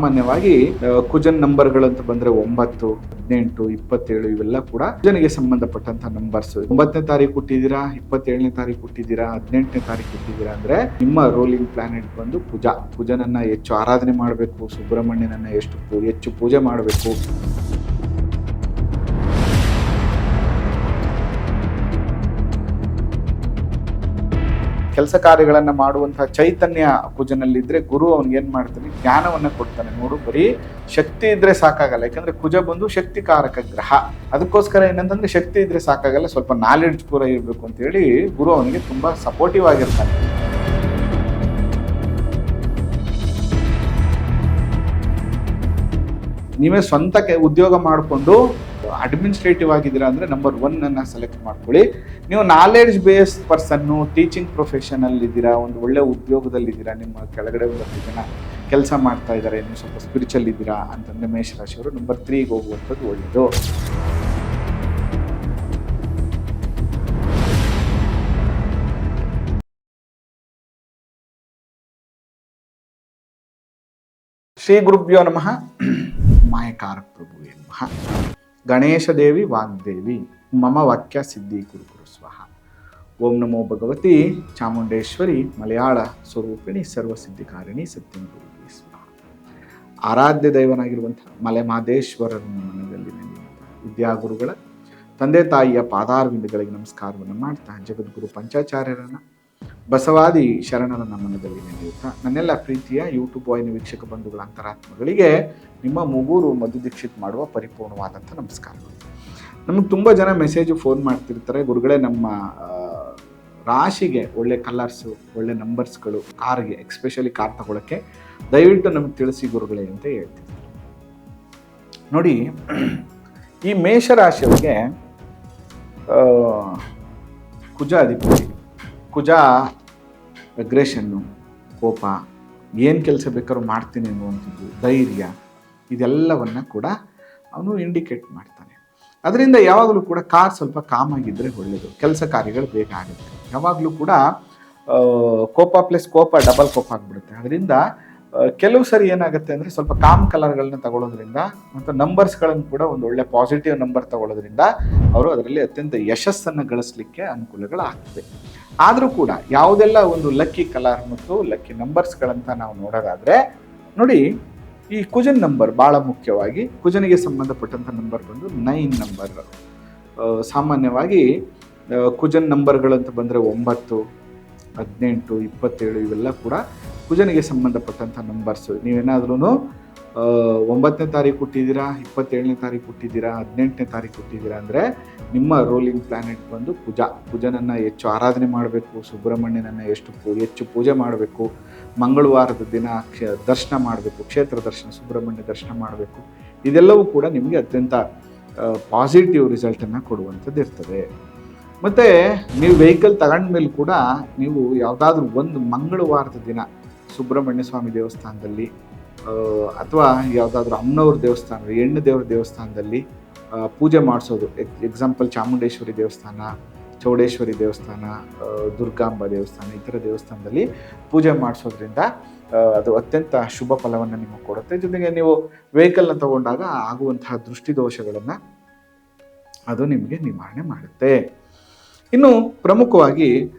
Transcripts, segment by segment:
ಸಾಮಾನ್ಯವಾಗಿ ಕುಜನ್ ನಂಬರ್ಗಳಂತ ಬಂದ್ರೆ 9, 18, 27 ಇವೆಲ್ಲ ಕೂಡ ಕುಜನಿಗೆ ಸಂಬಂಧಪಟ್ಟಂತ ನಂಬರ್ಸ್. 9ನೇ ತಾರೀಕು ಹುಟ್ಟಿದೀರಾ, 27ನೇ ತಾರೀಕು ಹುಟ್ಟಿದೀರಾ, 18ನೇ ತಾರೀಕು ಹುಟ್ಟಿದೀರಾ ಅಂದ್ರೆ ನಿಮ್ಮ ರೂಲಿಂಗ್ ಪ್ಲಾನೆಟ್ ಬಂದು ಕುಜ. ಕುಜನನ್ನ ಹೆಚ್ಚು ಆರಾಧನೆ ಮಾಡಬೇಕು, ಸುಬ್ರಹ್ಮಣ್ಯನನ್ನ ಹೆಚ್ಚು ಪೂಜೆ ಮಾಡಬೇಕು. ಕೆಲಸ ಕಾರ್ಯಗಳನ್ನ ಮಾಡುವಂತಹ ಚೈತನ್ಯ ಕುಜನಲ್ಲಿದ್ರೆ ಗುರು ಅವ್ನಿಗೆ ಏನ್ ಮಾಡ್ತಾನೆ, ಜ್ಞಾನವನ್ನ ಕೊಡ್ತಾನೆ. ನೋಡು, ಬರೀ ಶಕ್ತಿ ಇದ್ರೆ ಸಾಕಾಗಲ್ಲ, ಯಾಕಂದ್ರೆ ಕುಜ ಬಂದು ಶಕ್ತಿಕಾರಕ ಗ್ರಹ. ಅದಕ್ಕೋಸ್ಕರ ಏನಂತಂದ್ರೆ ಶಕ್ತಿ ಇದ್ರೆ ಸಾಕಾಗಲ್ಲ, ಸ್ವಲ್ಪ ನಾಲೆಡ್ಜ್ ಕೂಡ ಇರ್ಬೇಕು ಅಂತ ಹೇಳಿ ಗುರು ಅವನಿಗೆ ತುಂಬಾ ಸಪೋರ್ಟಿವ್ ಆಗಿರ್ತಾನೆ. ನೀವೇ ಸ್ವಂತಕ್ಕೆ ಉದ್ಯೋಗ ಮಾಡಿಕೊಂಡು ಅಡ್ಮಿನಿಸ್ಟ್ರೇಟಿವ್ ಆಗಿದ್ದೀರಾ ಅಂದರೆ ನಂಬರ್ 1 ಅನ್ನ ಸೆಲೆಕ್ಟ್ ಮಾಡ್ಕೊಳ್ಳಿ. ನೀವು ನಾಲೆಡ್ಜ್ ಬೇಸ್ಡ್ ಪರ್ಸನ್ನು, ಟೀಚಿಂಗ್ ಪ್ರೊಫೆಷನಲ್ ಇದ್ದೀರಾ, ಒಂದು ಒಳ್ಳೆ ಉದ್ಯೋಗದಲ್ಲಿದ್ದೀರಾ, ನಿಮ್ಮ ಕೆಳಗಡೆ ಒಂದು 10 ಜನ ಕೆಲಸ ಮಾಡ್ತಾ ಇದ್ದಾರೆ, ನೀವು ಸ್ವಲ್ಪ ಸ್ಪಿರಿಚುವಲ್ ಇದ್ದೀರಾ ಅಂತಂದರೆ ಮೇಷರಾಶಿಯವರು ನಂಬರ್ 3ಗೆ ಹೋಗುವಂಥದ್ದು ಒಳ್ಳೆಯದು. ಶ್ರೀ ಗುರುಭ್ಯೋ ನಮಃ. ಮಾಯಕಾರ ಪ್ರಭುವೇ ನಮಃ. ಗಣೇಶ ದೇವಿ ವಾಗ್ದೇವಿ ಮಮ ವಾಕ್ಯ ಸಿದ್ಧಿ ಕುರು ಸ್ವಹ. ಓಂ ನಮೋ ಭಗವತಿ ಚಾಮುಂಡೇಶ್ವರಿ ಮಲಯಾಳ ಸ್ವರೂಪಿಣಿ ಸರ್ವಸಿದ್ಧಿಕಾರಿಣಿ ಸತ್ಯಂ ಗುರುವೇ ಸ್ವಹ. ಆರಾಧ್ಯ ದೈವನಾಗಿರುವಂಥ ಮಲೆ ಮಹದೇಶ್ವರನ ಮನದಲ್ಲಿ ವಿದ್ಯಾಗುರುಗಳ ತಂದೆ ತಾಯಿಯ ಪಾದಾರವಿಂದಗಳಿಗೆ ನಮಸ್ಕಾರವನ್ನು ಮಾಡ್ತಾ, ಜಗದ್ಗುರು ಪಂಚಾಚಾರ್ಯರನ್ನ ಬಸವಾದಿ ಶರಣರನ್ನ ಮನದಲ್ಲಿ ನೆನೆಯುತ್ತಾ, ನನ್ನೆಲ್ಲ ಪ್ರೀತಿಯ ಯೂಟ್ಯೂಬ್ ವಾಹಿನಿ ವೀಕ್ಷಕ ಬಂಧುಗಳ ಅಂತರಾತ್ಮಗಳಿಗೆ ನಿಮ್ಮ ಮುಗೂರು ಮಧು ದೀಕ್ಷಿತ್ ಮಾಡುವ ಪರಿಪೂರ್ಣವಾದಂಥ ನಮಸ್ಕಾರಗಳು. ನಮಗೆ ತುಂಬ ಜನ ಮೆಸೇಜು ಫೋನ್ ಮಾಡ್ತಿರ್ತಾರೆ, ಗುರುಗಳೇ ನಮ್ಮ ರಾಶಿಗೆ ಒಳ್ಳೆ ಕಲರ್ಸು, ಒಳ್ಳೆ ನಂಬರ್ಸ್ಗಳು, ಕಾರ್ಗೆ ಎಕ್ಸ್ಪೆಷಲಿ ಕಾರ್ ತಗೊಳ್ಳೋಕ್ಕೆ ದಯವಿಟ್ಟು ನಮಗೆ ತಿಳಿಸಿ ಗುರುಗಳೇ ಅಂತ ಹೇಳ್ತಿರ್ತಾರೆ. ನೋಡಿ, ಈ ಮೇಷರಾಶಿಯವರಿಗೆ ಕುಜ ಅಧಿಪತಿ. ಕುಜ ಅಗ್ರೆಷನ್ನು, ಕೋಪ, ಏನು ಕೆಲಸ ಬೇಕಾದ್ರೂ ಮಾಡ್ತೀನಿ ಅನ್ನುವಂಥದ್ದು, ಧೈರ್ಯ, ಇದೆಲ್ಲವನ್ನು ಕೂಡ ಅವನು ಇಂಡಿಕೇಟ್ ಮಾಡ್ತಾನೆ. ಅದರಿಂದ ಯಾವಾಗಲೂ ಕೂಡ ಕಾರ್ ಸ್ವಲ್ಪ ಕಾಮಾಗಿದ್ದರೆ ಒಳ್ಳೆಯದು, ಕೆಲಸ ಕಾರ್ಯಗಳು ಬೇಗ ಆಗುತ್ತೆ. ಯಾವಾಗಲೂ ಕೂಡ ಕೋಪ ಪ್ಲಸ್ ಕೋಪ ಡಬಲ್ ಕೋಪ ಆಗಿಬಿಡುತ್ತೆ. ಅದರಿಂದ ಕೆಲವು ಸರಿ ಏನಾಗುತ್ತೆ ಅಂದರೆ ಸ್ವಲ್ಪ ಕಾಮ್ ಕಲರ್ಗಳನ್ನ ತಗೊಳ್ಳೋದ್ರಿಂದ ಮತ್ತು ನಂಬರ್ಸ್ಗಳನ್ನು ಕೂಡ ಒಂದು ಒಳ್ಳೆ ಪಾಸಿಟಿವ್ ನಂಬರ್ ತಗೊಳ್ಳೋದ್ರಿಂದ ಅವರು ಅದರಲ್ಲಿ ಅತ್ಯಂತ ಯಶಸ್ಸನ್ನು ಗಳಿಸಲಿಕ್ಕೆ ಅನುಕೂಲಗಳಾಗ್ತದೆ. ಆದರೂ ಕೂಡ ಯಾವುದೆಲ್ಲ ಒಂದು ಲಕ್ಕಿ ಕಲರ್ ಮತ್ತು ಲಕ್ಕಿ ನಂಬರ್ಸ್ಗಳಂತ ನಾವು ನೋಡೋದಾದರೆ, ನೋಡಿ, ಈ ಕುಜನ್ ನಂಬರ್ ಭಾಳ ಮುಖ್ಯವಾಗಿ ಕುಜನಿಗೆ ಸಂಬಂಧಪಟ್ಟಂಥ ನಂಬರ್ ಬಂದು 9 ನಂಬರ್. ಸಾಮಾನ್ಯವಾಗಿ ಕುಜನ್ ನಂಬರ್ಗಳಂತ ಬಂದರೆ 9, 18, 27 ಇವೆಲ್ಲ ಕೂಡ ಕುಜನಿಗೆ ಸಂಬಂಧಪಟ್ಟಂಥ ನಂಬರ್ಸು. ನೀವೇನಾದ್ರೂ 9ನೇ ತಾರೀಕು ಹುಟ್ಟಿದ್ದೀರಾ, 27ನೇ ತಾರೀಕು ಹುಟ್ಟಿದ್ದೀರಾ, 18ನೇ ತಾರೀಕು ಹುಟ್ಟಿದ್ದೀರಾ ಅಂದರೆ ನಿಮ್ಮ ರೂಲಿಂಗ್ ಪ್ಲಾನೆಟ್ ಬಂದು ಕುಜ. ಕುಜನನ್ನು ಹೆಚ್ಚು ಆರಾಧನೆ ಮಾಡಬೇಕು, ಸುಬ್ರಹ್ಮಣ್ಯನನ್ನು ಹೆಚ್ಚು ಪೂಜೆ ಮಾಡಬೇಕು, ಮಂಗಳವಾರದ ದಿನ ದರ್ಶನ ಮಾಡಬೇಕು, ಕ್ಷೇತ್ರ ದರ್ಶನ, ಸುಬ್ರಹ್ಮಣ್ಯ ದರ್ಶನ ಮಾಡಬೇಕು. ಇದೆಲ್ಲವೂ ಕೂಡ ನಿಮಗೆ ಅತ್ಯಂತ ಪಾಸಿಟಿವ್ ರಿಸಲ್ಟನ್ನು ಕೊಡುವಂಥದ್ದು ಇರ್ತದೆ. ಮತ್ತು ನೀವು ವೆಹಿಕಲ್ ತಗೊಂಡ್ಮೇಲೆ ಕೂಡ ನೀವು ಯಾವುದಾದ್ರೂ ಒಂದು ಮಂಗಳವಾರದ ದಿನ ಸುಬ್ರಹ್ಮಣ್ಯ ಸ್ವಾಮಿ ದೇವಸ್ಥಾನದಲ್ಲಿ ಅಥವಾ ಯಾವುದಾದ್ರೂ ಅಮ್ಮನವ್ರ ದೇವಸ್ಥಾನ, ಹೆಣ್ಣು ದೇವ್ರ ದೇವಸ್ಥಾನದಲ್ಲಿ ಪೂಜೆ ಮಾಡಿಸೋದು. ಎಕ್ಸಾಂಪಲ್ ಚಾಮುಂಡೇಶ್ವರಿ ದೇವಸ್ಥಾನ, ಚೌಡೇಶ್ವರಿ ದೇವಸ್ಥಾನ, ದುರ್ಗಾಂಬ ದೇವಸ್ಥಾನ, ಈ ಥರ ದೇವಸ್ಥಾನದಲ್ಲಿ ಪೂಜೆ ಮಾಡಿಸೋದ್ರಿಂದ ಅದು ಅತ್ಯಂತ ಶುಭ ಫಲವನ್ನು ನಿಮಗೆ ಕೊಡುತ್ತೆ. ಜೊತೆಗೆ ನೀವು ವೆಹಿಕಲ್ನ ತಗೊಂಡಾಗ ಆಗುವಂತಹ ದೃಷ್ಟಿದೋಷಗಳನ್ನು ಅದು ನಿಮಗೆ ನಿವಾರಣೆ ಮಾಡುತ್ತೆ. ಇನ್ನು ಪ್ರಮುಖವಾಗಿ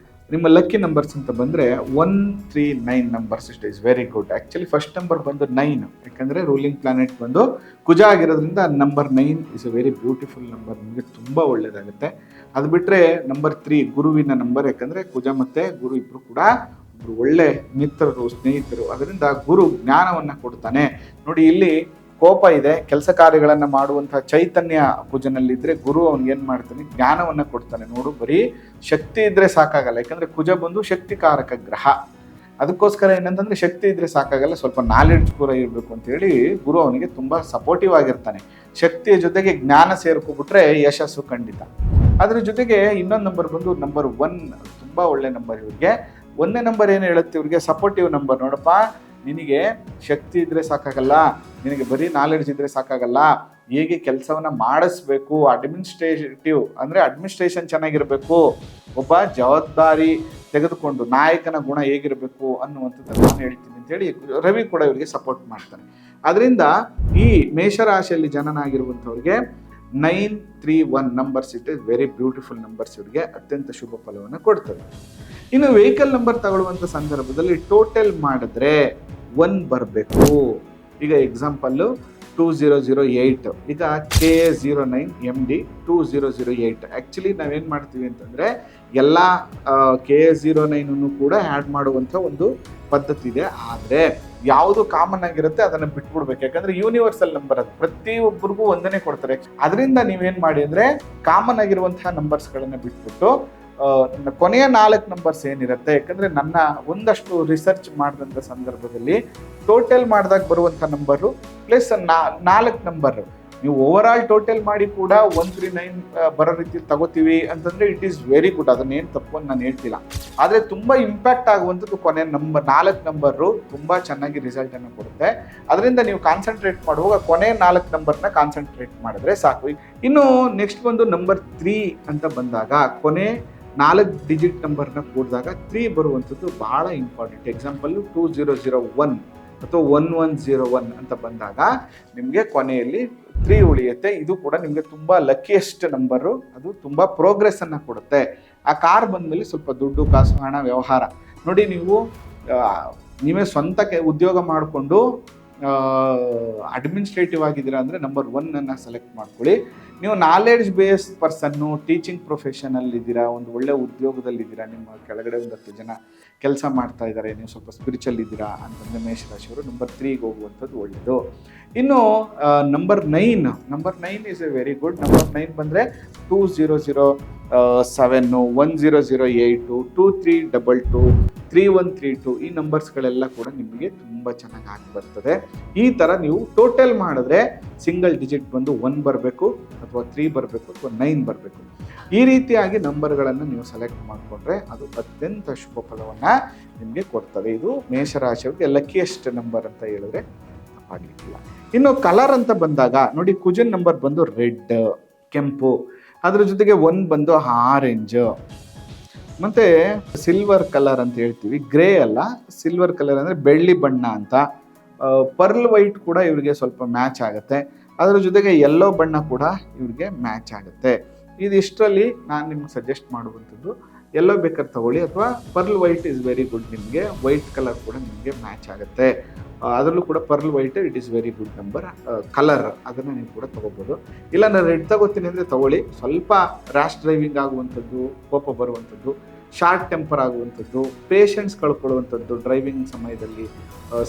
ನಿಮ್ಮ ಲಕ್ಕಿ ನಂಬರ್ಸ್ ಅಂತ ಬಂದರೆ 1, 3, 9 numbers. It is very good. Actually first number ಬಂದು 9, ಯಾಕಂದರೆ ರೂಲಿಂಗ್ ಪ್ಲಾನೆಟ್ ಬಂದು ಕುಜ ಆಗಿರೋದ್ರಿಂದ number 9 is A very beautiful number, ನಿಮಗೆ ತುಂಬ ಒಳ್ಳೆಯದಾಗುತ್ತೆ. ಅದು ಬಿಟ್ಟರೆ ನಂಬರ್ 3 ಗುರುವಿನ ನಂಬರ್, ಯಾಕಂದರೆ ಕುಜ ಮತ್ತು ಗುರು ಇಬ್ಬರು ಕೂಡ ಒಬ್ಬರು ಒಳ್ಳೆ ಮಿತ್ರರು, ಸ್ನೇಹಿತರು. ಅದರಿಂದ ಗುರು ಜ್ಞಾನವನ್ನು ಕೊಡ್ತಾನೆ. ನೋಡಿ, ಇಲ್ಲಿ ಕೋಪ ಇದೆ, ಕೆಲಸ ಕಾರ್ಯಗಳನ್ನು ಮಾಡುವಂತಹ ಚೈತನ್ಯ ಕುಜನಲ್ಲಿದ್ದರೆ ಗುರು ಅವ್ನಿಗೆ ಏನು ಮಾಡ್ತಾನೆ, ಜ್ಞಾನವನ್ನು ಕೊಡ್ತಾನೆ. ನೋಡು, ಬರೀ ಶಕ್ತಿ ಇದ್ರೆ ಸಾಕಾಗಲ್ಲ, ಯಾಕಂದರೆ ಕುಜ ಬಂದು ಶಕ್ತಿಕಾರಕ ಗ್ರಹ. ಅದಕ್ಕೋಸ್ಕರ ಏನಂತಂದರೆ ಶಕ್ತಿ ಇದ್ರೆ ಸಾಕಾಗಲ್ಲ, ಸ್ವಲ್ಪ ನಾಲೆಡ್ಜ್ ಕೂಡ ಇರಬೇಕು ಅಂತ ಹೇಳಿ ಗುರು ಅವನಿಗೆ ತುಂಬ ಸಪೋರ್ಟಿವ್ ಆಗಿರ್ತಾನೆ. ಶಕ್ತಿಯ ಜೊತೆಗೆ ಜ್ಞಾನ ಸೇರ್ಕೊಬಿಟ್ರೆ ಯಶಸ್ಸು ಖಂಡಿತ. ಅದ್ರ ಜೊತೆಗೆ ಇನ್ನೊಂದು ನಂಬರ್ ಬಂದು ನಂಬರ್ 1, ತುಂಬ ಒಳ್ಳೆ ನಂಬರ್. ಇವ್ರಿಗೆ 1ನೇ ನಂಬರ್ ಏನು ಹೇಳುತ್ತೆ, ಇವ್ರಿಗೆ ಸಪೋರ್ಟಿವ್ ನಂಬರ್. ನೋಡಪ್ಪ, ನಿನಗೆ ಶಕ್ತಿ ಇದ್ರೆ ಸಾಕಾಗಲ್ಲ, ನಿನಗೆ ಬರೀ ನಾಲೆಡ್ಜ್ ಇದ್ರೆ ಸಾಕಾಗಲ್ಲ, ಹೇಗೆ ಕೆಲಸವನ್ನ ಮಾಡಿಸ್ಬೇಕು, ಅಡ್ಮಿನಿಸ್ಟ್ರೇಷನ್ ಚೆನ್ನಾಗಿರಬೇಕು, ಒಬ್ಬ ಜವಾಬ್ದಾರಿ ತೆಗೆದುಕೊಂಡು ನಾಯಕನ ಗುಣ ಹೇಗಿರಬೇಕು ಅನ್ನುವಂಥದ್ದು ನಾನು ಹೇಳ್ತೀನಿ ಅಂತೇಳಿ ರವಿ ಕೂಡ ಇವರಿಗೆ ಸಪೋರ್ಟ್ ಮಾಡ್ತಾನೆ. ಅದರಿಂದ ಈ ಮೇಷರಾಶಿಯಲ್ಲಿ ಜನನಾಗಿರುವಂಥವ್ರಿಗೆ 931 numbers it is very beautiful numbers, ಇವರಿಗೆ ಅತ್ಯಂತ ಶುಭ ಫಲವನ್ನು ಕೊಡ್ತದೆ. ಇನ್ನು ವೆಹಿಕಲ್ ನಂಬರ್ ತಗೊಳ್ಳುವಂಥ ಸಂದರ್ಭದಲ್ಲಿ ಟೋಟಲ್ ಮಾಡಿದ್ರೆ 1 ಬರಬೇಕು. ಈಗ ಎಕ್ಸಾಂಪಲ್ಲು 2008, ಈಗ KA09 MD 2008. ಆ್ಯಕ್ಚುಲಿ ನಾವೇನು ಮಾಡ್ತೀವಿ ಅಂತಂದರೆ ಎಲ್ಲ KA09 ಕೂಡ ಆ್ಯಡ್ ಮಾಡುವಂಥ ಒಂದು ಪದ್ಧತಿ ಇದೆ. ಆದರೆ ಯಾವುದು ಕಾಮನ್ ಆಗಿರುತ್ತೆ ಅದನ್ನು ಬಿಟ್ಬಿಡ್ಬೇಕು, ಯಾಕಂದರೆ ಯೂನಿವರ್ಸಲ್ ನಂಬರ್ ಅದು, ಪ್ರತಿಯೊಬ್ಬರಿಗೂ ಒಂದನೇ ಕೊಡ್ತಾರೆ. ಅದರಿಂದ ನೀವೇನು ಮಾಡಿ ಅಂದರೆ ಕಾಮನ್ ಆಗಿರುವಂತಹ ನಂಬರ್ಸ್ಗಳನ್ನು ಬಿಟ್ಬಿಟ್ಟು ಕೊನೆಯ 4 ನಂಬರ್ಸ್ ಏನಿರುತ್ತೆ, ಯಾಕಂದರೆ ನನ್ನ ಒಂದಷ್ಟು ರಿಸರ್ಚ್ ಮಾಡಿದಂಥ ಸಂದರ್ಭದಲ್ಲಿ ಟೋಟಲ್ ಮಾಡಿದಾಗ ಬರುವಂಥ ನಂಬರು ಪ್ಲಸ್ 4 ನಂಬರು ನೀವು ಓವರ್ ಆಲ್ ಟೋಟಲ್ ಮಾಡಿ ಕೂಡ 139 ಬರೋ ರೀತಿ ತಗೋತೀವಿ ಅಂತಂದರೆ ಇಟ್ ಈಸ್ ವೆರಿ ಗುಡ್, ಅದನ್ನೇನು ತಪ್ಪು ಅಂತ ನಾನು ಹೇಳ್ತಿಲ್ಲ. ಆದರೆ ತುಂಬ ಇಂಪ್ಯಾಕ್ಟ್ ಆಗುವಂಥದ್ದು ಕೊನೆ 4 ನಂಬರು ತುಂಬ ಚೆನ್ನಾಗಿ ರಿಸಲ್ಟನ್ನು ಕೊಡುತ್ತೆ. ಅದರಿಂದ ನೀವು ಕಾನ್ಸಂಟ್ರೇಟ್ ಮಾಡುವಾಗ ಕೊನೆ 4 ನಂಬರ್ನ ಕಾನ್ಸಂಟ್ರೇಟ್ ಮಾಡಿದ್ರೆ ಸಾಕು. ಇನ್ನು ನೆಕ್ಸ್ಟ್ ಬಂದು ನಂಬರ್ 3 ಅಂತ ಬಂದಾಗ ಕೊನೆ 4 ಡಿಜಿಟ್ ನಂಬರ್ನ ಕೂಡಿದಾಗ 3 ಬರುವಂಥದ್ದು ಭಾಳ ಇಂಪಾರ್ಟೆಂಟ್. ಎಕ್ಸಾಂಪಲ್ಲು 2001 ಅಥವಾ 1101 ಅಂತ ಬಂದಾಗ ನಿಮಗೆ ಕೊನೆಯಲ್ಲಿ 3 ಉಳಿಯುತ್ತೆ. ಇದು ಕೂಡ ನಿಮಗೆ ತುಂಬ ಲಕ್ಕಿಯೆಸ್ಟ್ ನಂಬರು, ಅದು ತುಂಬ ಪ್ರೋಗ್ರೆಸ್ಸನ್ನು ಕೊಡುತ್ತೆ. ಆ ಕಾರ್ ಬಂದಮೇಲೆ ಸ್ವಲ್ಪ ದುಡ್ಡು ಕಾಸು ಹಣ ವ್ಯವಹಾರ ನೋಡಿ, ನೀವೇ ಸ್ವಂತಕ್ಕೆ ಉದ್ಯೋಗ ಮಾಡಿಕೊಂಡು ಅಡ್ಮಿನಿಸ್ಟ್ರೇಟಿವ್ ಆಗಿದ್ದೀರಾ ಅಂದರೆ ನಂಬರ್ 1 ಸೆಲೆಕ್ಟ್ ಮಾಡ್ಕೊಳ್ಳಿ. ನೀವು ನಾಲೆಡ್ಜ್ ಬೇಸ್ಡ್ ಪರ್ಸನ್ನು, ಟೀಚಿಂಗ್ ಪ್ರೊಫೆಷನಲ್ಲಿದ್ದೀರಾ, ಒಂದು ಒಳ್ಳೆ ಉದ್ಯೋಗದಲ್ಲಿದ್ದೀರಾ, ನಿಮ್ಮ ಕೆಳಗಡೆ ಒಂದು 10 ಜನ ಕೆಲಸ ಮಾಡ್ತಾ ಇದ್ದಾರೆ, ನೀವು ಸ್ವಲ್ಪ ಸ್ಪಿರಿಚುವಲ್ ಇದ್ದೀರಾ ಅಂತಂದರೆ ಮೇಷರಾಶಿಯವರು ನಂಬರ್ 3ಗೆ ಹೋಗುವಂಥದ್ದು ಒಳ್ಳೆಯದು. ಇನ್ನು number 9 is A very good. Number 9 ಬಂದರೆ 2007, 1008, 2322, 3132 ಈ ನಂಬರ್ಸ್ಗಳೆಲ್ಲ ಕೂಡ ನಿಮಗೆ ತುಂಬ ಚೆನ್ನಾಗಿ ಆಗಿ ಬರ್ತದೆ. ಈ ಥರ ನೀವು ಟೋಟಲ್ ಮಾಡಿದ್ರೆ ಸಿಂಗಲ್ ಡಿಜಿಟ್ ಬಂದು 1 ಬರಬೇಕು ಅಥವಾ 3 ಬರಬೇಕು ಅಥವಾ 9 ಬರಬೇಕು. ಈ ರೀತಿಯಾಗಿ ನಂಬರ್ಗಳನ್ನು ನೀವು ಸೆಲೆಕ್ಟ್ ಮಾಡಿಕೊಂಡ್ರೆ ಅದು ಅತ್ಯಂತ ಶುಭ ಫಲವನ್ನು ನಿಮಗೆ ಕೊಡ್ತದೆ. ಇದು ಮೇಷರಾಶಿಯವರಿಗೆ ಲಕ್ಕಿಯೆಸ್ಟ್ ನಂಬರ್ ಅಂತ ಹೇಳಿದ್ರೆ ತಪ್ಪಾಗಲಿಕ್ಕಿಲ್ಲ. ಇನ್ನು ಕಲರ್ ಅಂತ ಬಂದಾಗ ನೋಡಿ, ಕುಜನ್ ನಂಬರ್ ಬಂದು ರೆಡ್, ಕೆಂಪು, ಅದ್ರ ಜೊತೆಗೆ 1 ಬಂದು ಆರೆಂಜ್, ಮತ್ತು ಸಿಲ್ವರ್ ಕಲರ್ ಅಂತ ಹೇಳ್ತೀವಿ. ಗ್ರೇ ಅಲ್ಲ, ಸಿಲ್ವರ್ ಕಲರ್ ಅಂದರೆ ಬೆಳ್ಳಿ ಬಣ್ಣ ಅಂತ. ಪರ್ಲ್ ವೈಟ್ ಕೂಡ ಇವ್ರಿಗೆ ಸ್ವಲ್ಪ ಮ್ಯಾಚ್ ಆಗುತ್ತೆ. ಅದರ ಜೊತೆಗೆ ಯೆಲ್ಲೋ ಬಣ್ಣ ಕೂಡ ಇವ್ರಿಗೆ ಮ್ಯಾಚ್ ಆಗುತ್ತೆ. ಇದಿಷ್ಟರಲ್ಲಿ ನಾನು ನಿಮ್ಗೆ ಸಜೆಸ್ಟ್ ಮಾಡುವಂಥದ್ದು ಯೆಲ್ಲೋ ಬೇಕಾದ್ರೆ ತಗೊಳ್ಳಿ, ಅಥವಾ pearl white is very good. ನಿಮಗೆ ವೈಟ್ ಕಲರ್ ಕೂಡ ನಿಮಗೆ ಮ್ಯಾಚ್ ಆಗುತ್ತೆ. ಅದರಲ್ಲೂ ಕೂಡ pearl white it is very good number colour, ಅದನ್ನು ನೀವು ಕೂಡ ತೊಗೋಬೋದು. ಇಲ್ಲ ನಾನು ರೆಡ್ ತಗೋತೀನಿ ಅಂದರೆ ತಗೊಳ್ಳಿ. ಸ್ವಲ್ಪ ರ್ಯಾಶ್ ಡ್ರೈವಿಂಗ್ ಆಗುವಂಥದ್ದು, ಕೋಪ ಬರುವಂಥದ್ದು, ಶಾರ್ಟ್ ಟೆಂಪರ್ ಆಗುವಂಥದ್ದು, ಪೇಷನ್ಸ್ ಕಳ್ಕೊಳ್ಳುವಂಥದ್ದು, ಡ್ರೈವಿಂಗ್ ಸಮಯದಲ್ಲಿ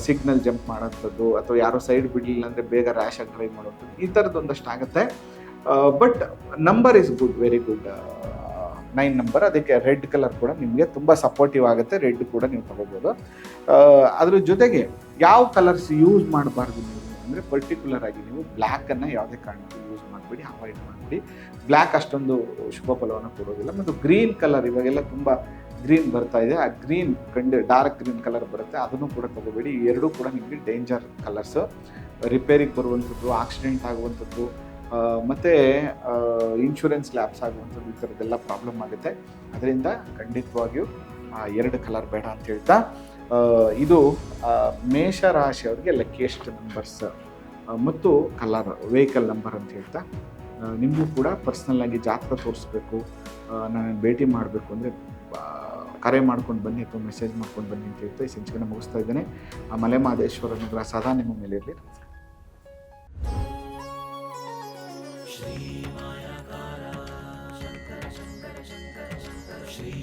ಸಿಗ್ನಲ್ ಜಂಪ್ ಮಾಡೋಂಥದ್ದು, ಅಥವಾ ಯಾರೋ ಸೈಡ್ ಬಿಡಲಿಲ್ಲ ಅಂದರೆ ಬೇಗ ರ್ಯಾಶಾಗಿ ಡ್ರೈವ್ ಮಾಡುವಂಥದ್ದು, ಈ ಥರದ್ದು ಒಂದಷ್ಟು ಆಗುತ್ತೆ. But number is good, very good 9 number. ಅದಕ್ಕೆ ರೆಡ್ ಕಲರ್ ಕೂಡ ನಿಮಗೆ ತುಂಬ ಸಪೋರ್ಟಿವ್ ಆಗುತ್ತೆ. ರೆಡ್ ಕೂಡ ನೀವು ತಗೋಬೋದು. ಅದ್ರ ಜೊತೆಗೆ ಯಾವ ಕಲರ್ಸ್ ಯೂಸ್ ಮಾಡಬಾರ್ದು ನೀವು ಅಂದರೆ ಪರ್ಟಿಕ್ಯುಲರ್ ಆಗಿ ನೀವು ಬ್ಲ್ಯಾಕನ್ನು ಯಾವುದೇ ಕಾರಣಕ್ಕೂ ಯೂಸ್ ಮಾಡಬೇಡಿ, ಅವಾಯ್ಡ್ ಮಾಡಿಬಿಡಿ. ಬ್ಲ್ಯಾಕ್ ಅಷ್ಟೊಂದು ಶುಭ ಫಲವನ್ನು ಕೊಡೋದಿಲ್ಲ. ಮತ್ತು ಗ್ರೀನ್ ಕಲರ್, ಇವಾಗೆಲ್ಲ ತುಂಬ ಗ್ರೀನ್ ಬರ್ತಾ ಇದೆ, ಆ ಗ್ರೀನ್ ಡಾರ್ಕ್ ಗ್ರೀನ್ ಕಲರ್ ಬರುತ್ತೆ, ಅದನ್ನು ಕೂಡ ತಗೋಬೇಡಿ. ಈ ಎರಡೂ ಕೂಡ ನಿಮಗೆ ಡೇಂಜರ್ ಕಲರ್ಸು. ರಿಪೇರಿಗೆ ಬರುವಂಥದ್ದು, ಆಕ್ಸಿಡೆಂಟ್ ಆಗುವಂಥದ್ದು, ಮತ್ತು ಇನ್ಶೂರೆನ್ಸ್ ಲ್ಯಾಪ್ಸ್ ಆಗುವಂಥದ್ದು, ಈ ಥರದ್ದೆಲ್ಲ ಪ್ರಾಬ್ಲಮ್ ಆಗುತ್ತೆ. ಅದರಿಂದ ಖಂಡಿತವಾಗಿಯೂ 2 ಕಲರ್ ಬೇಡ ಅಂತ ಹೇಳ್ತಾ, ಇದು ಮೇಷರಾಶಿಯವರಿಗೆ ಲಕ್ಕಿಯೆಸ್ಟ್ ನಂಬರ್ಸ್ ಮತ್ತು ಕಲರ್ ವೆಹಿಕಲ್ ನಂಬರ್ ಅಂತ ಹೇಳ್ತಾ, ನಿಮಗೂ ಕೂಡ ಪರ್ಸ್ನಲ್ಲಾಗಿ ಜಾತಕ ತೋರಿಸ್ಬೇಕು, ನಾನು ಭೇಟಿ ಮಾಡಬೇಕು ಅಂದರೆ ಕರೆ ಮಾಡ್ಕೊಂಡು ಬನ್ನಿ ಅಥವಾ ಮೆಸೇಜ್ ಮಾಡ್ಕೊಂಡು ಬನ್ನಿ ಅಂತ ಹೇಳ್ತಾ ಈ ಸಂಚಿಕೆನ ಮುಗಿಸ್ತಾ ಇದ್ದೇನೆ. ಆ ಮಲೆ ಮಹದೇಶ್ವರ ಅನುಗ್ರಹ ಸದಾ ನಿಮ್ಮ ಮೇಲೆ ಇರಲಿ. ಶ್ರೀ